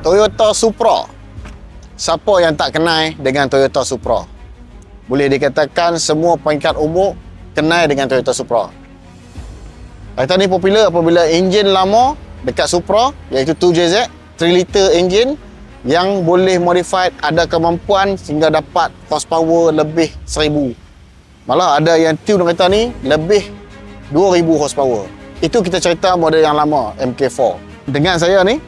Toyota Supra. Siapa yang tak kenal dengan Toyota Supra? Boleh dikatakan semua peringkat umur kenal dengan Toyota Supra. Kereta ni popular apabila enjin lama dekat Supra, iaitu 2JZ, 3 liter enjin yang boleh modified, ada kemampuan sehingga dapat horsepower lebih 1000. Malah ada yang tune kereta ni lebih 2000 horsepower. Itu kita cerita model yang lama, MK4. Dengan saya ni,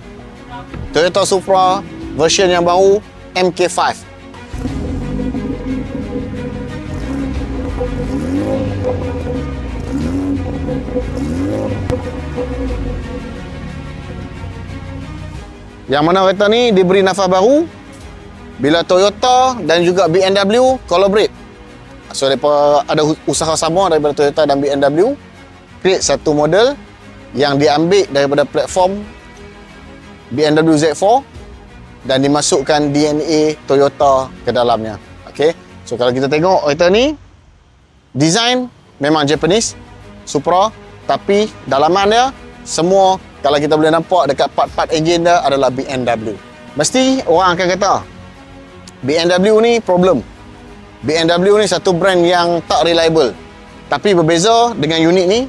Toyota Supra version yang baru, MK5. Yang mana kereta ni diberi nafas baru bila Toyota dan juga BMW collaborate. So, mereka ada usaha sama daripada Toyota dan BMW create satu model yang diambil daripada platform BMW Z4 dan dimasukkan DNA Toyota ke dalamnya. Okay. So, kalau kita tengok kereta ni, design memang Japanese, Supra, tapi dalaman dia semua, kalau kita boleh nampak dekat part-part enjin dia adalah BMW. Mesti orang akan kata BMW ni problem. BMW ni satu brand yang tak reliable. Tapi berbeza dengan unit ni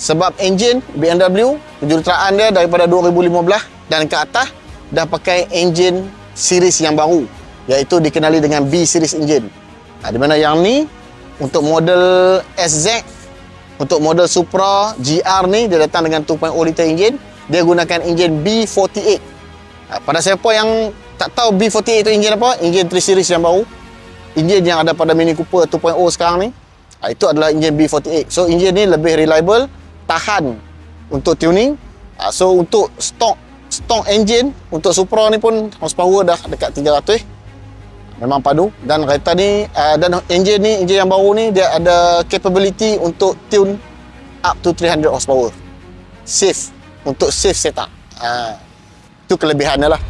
sebab enjin BMW, kejuruteraan dia daripada 2015 dan ke atas dah pakai enjin series yang baru, iaitu dikenali dengan B series engine. Di mana yang ni untuk model SZ, untuk model Supra GR ni dia datang dengan 2.0 liter engine. Dia gunakan enjin B48. Pada siapa yang tak tahu B48 itu enjin apa, enjin 3 series yang baru, enjin yang ada pada Mini Cooper 2.0 sekarang ni, itu adalah enjin B48. So enjin ni lebih reliable, tahan untuk tuning. So untuk stock engine untuk Supra ni pun horsepower dah dekat 300. Memang padu. Dan kereta ni dan enjin ni, enjin yang baru ni, dia ada capability untuk tune up to 300 horsepower. Safe, untuk safe setup. Itu kelebihannya lah.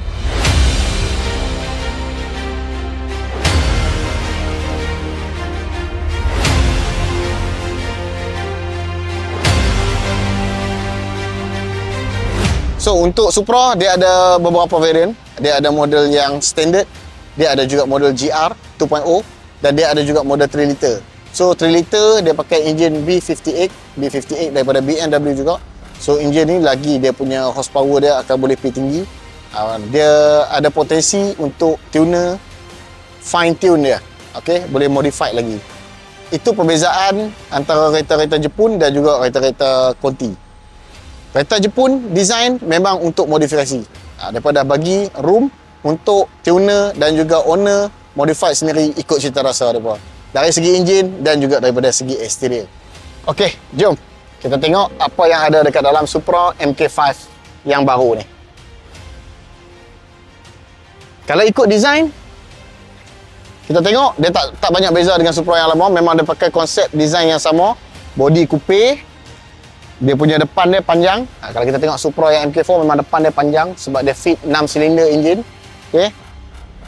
So untuk Supra dia ada beberapa variant. Dia ada model yang standard, dia ada juga model GR 2.0 dan dia ada juga model 3 liter. So 3 liter dia pakai enjin B58 daripada BMW juga. So enjin ni lagi dia punya horsepower dia akan boleh pergi tinggi. Dia ada potensi untuk tuner fine tune dia. Okey, boleh modified lagi. Itu perbezaan antara kereta-kereta Jepun dan juga kereta-kereta Conti. Kereta Jepun design memang untuk modifikasi. Mereka dah bagi room untuk tuner dan juga owner modify sendiri ikut cita rasa mereka. Dari segi enjin dan juga daripada segi eksterior. Okey, jom kita tengok apa yang ada dekat dalam Supra MK5 yang baru ni. Kalau ikut design, kita tengok dia tak banyak beza dengan Supra yang lama. Memang dia pakai konsep design yang sama. Body coupe. Dia punya depan dia panjang. Kalau kita tengok Supra yang MK4 memang depan dia panjang sebab dia fit 6 silinder enjin. Okay.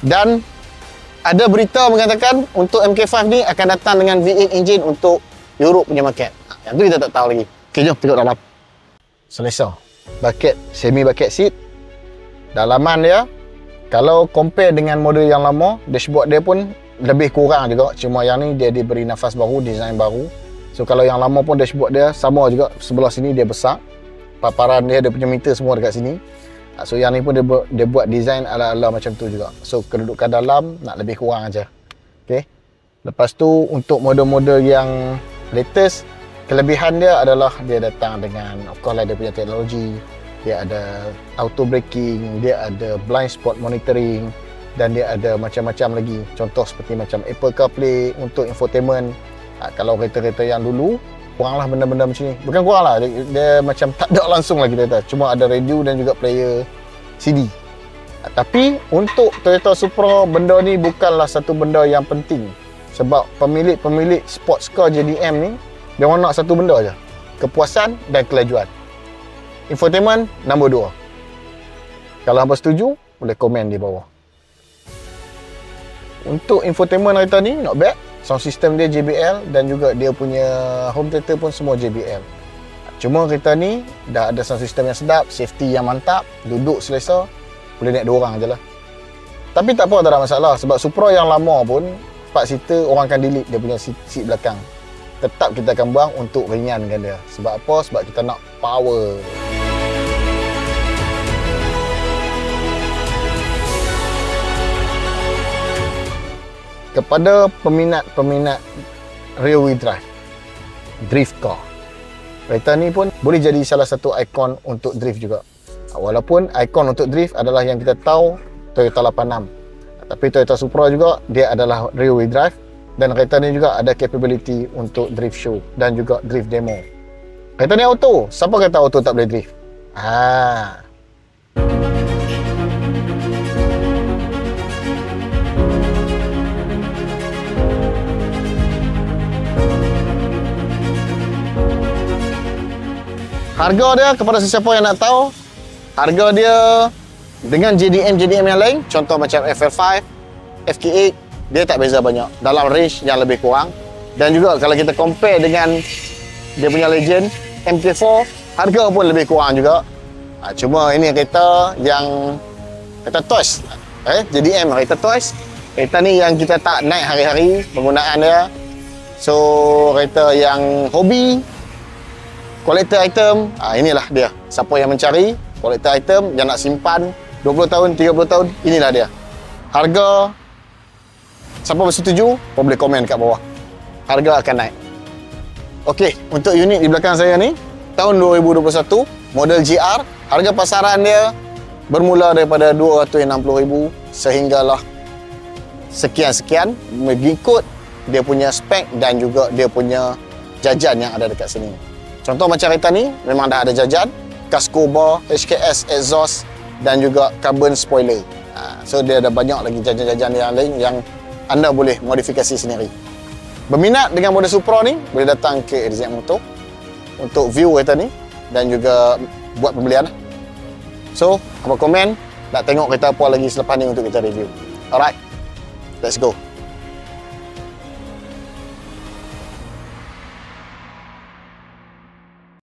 Dan ada berita mengatakan untuk MK5 ni akan datang dengan V8 engine untuk Europe punya market. Yang tu kita tak tahu lagi. Okay, jom tengok dalam. Selesa. Bucket, semi bucket seat. Dalaman dia, kalau compare dengan model yang lama, dashboard dia pun lebih kurang juga. Cuma yang ni dia diberi nafas baru, design baru. So kalau yang lama pun dashboard dia sama juga, sebelah sini dia besar. Paparan dia punya meter semua dekat sini. So yang ni pun dia buat design ala-ala macam tu juga. So kedudukan dalam nak lebih kurang aja. Okey. Lepas tu untuk model-model yang latest, kelebihan dia adalah dia datang dengan, of course lah, dia punya teknologi. Dia ada auto braking, dia ada blind spot monitoring dan dia ada macam-macam lagi. Contoh seperti macam Apple CarPlay untuk infotainment. Kalau kereta-kereta yang dulu kuranglah benda-benda macam ni. Bukan kurang lah, dia macam tak ada langsung lagi kereta. Cuma ada radio dan juga player CD. Tapi untuk Toyota Supra, benda ni bukanlah satu benda yang penting. Sebab pemilik sports car JDM ni, dia orang nak satu benda aja, kepuasan dan kelajuan. Infotainment nombor 2. Kalau hangpa setuju, boleh komen di bawah. Untuk infotainment kereta ni, not bad. Sound system dia JBL dan juga dia punya home theater pun semua JBL. Cuma kereta ni dah ada sound system yang sedap, safety yang mantap, duduk selesa. boleh naik 2 orang je lah. Tapi tak apa, tak ada masalah. Sebab Supra yang lama pun 4 seater, orang akan delete dia punya seat belakang. Tetap kita akan buang untuk ringankan dia. Sebab apa? Sebab kita nak power. Kepada peminat-peminat rear wheel drive, drift car, kereta ni pun boleh jadi salah satu ikon untuk drift juga. Walaupun ikon untuk drift adalah yang kita tahu Toyota 86, tapi Toyota Supra juga dia adalah rear wheel drive, dan kereta ni juga ada capability untuk drift show dan juga drift demo. Kereta ni auto. Siapa kata auto tak boleh drift? Harga dia, kepada sesiapa yang nak tahu, harga dia dengan JDM yang lain, contoh macam FL5, FK8, dia tak beza banyak, dalam range yang lebih kurang. Dan juga kalau kita compare dengan dia punya Legend MK4, harga pun lebih kurang juga. Cuma ini kereta yang kereta toys, JDM kereta toys. Kereta ni yang kita tak naik hari-hari penggunaan dia. So kereta yang hobi, collector item, inilah dia. Siapa yang mencari collector item yang nak simpan 20 tahun, 30 tahun, inilah dia. Harga, siapa bersetuju, boleh komen kat bawah. Harga akan naik. Okey, untuk unit di belakang saya ni, tahun 2021, model GR, harga pasaran dia bermula daripada 260,000 sehinggalah sekian-sekian, mengikut dia punya spek dan juga dia punya jajan yang ada dekat sini. Contoh macam kereta ni, memang dah ada jajan, casco bar, HKS exhaust dan juga carbon spoiler. So dia ada banyak lagi jajan-jajan yang lain yang anda boleh modifikasi sendiri. Berminat dengan model Supra ni, boleh datang ke RZ Motor untuk view kereta ni dan juga buat pembelian. So, apa komen, nak tengok kereta apa lagi selepas ni untuk kita review. Alright, let's go.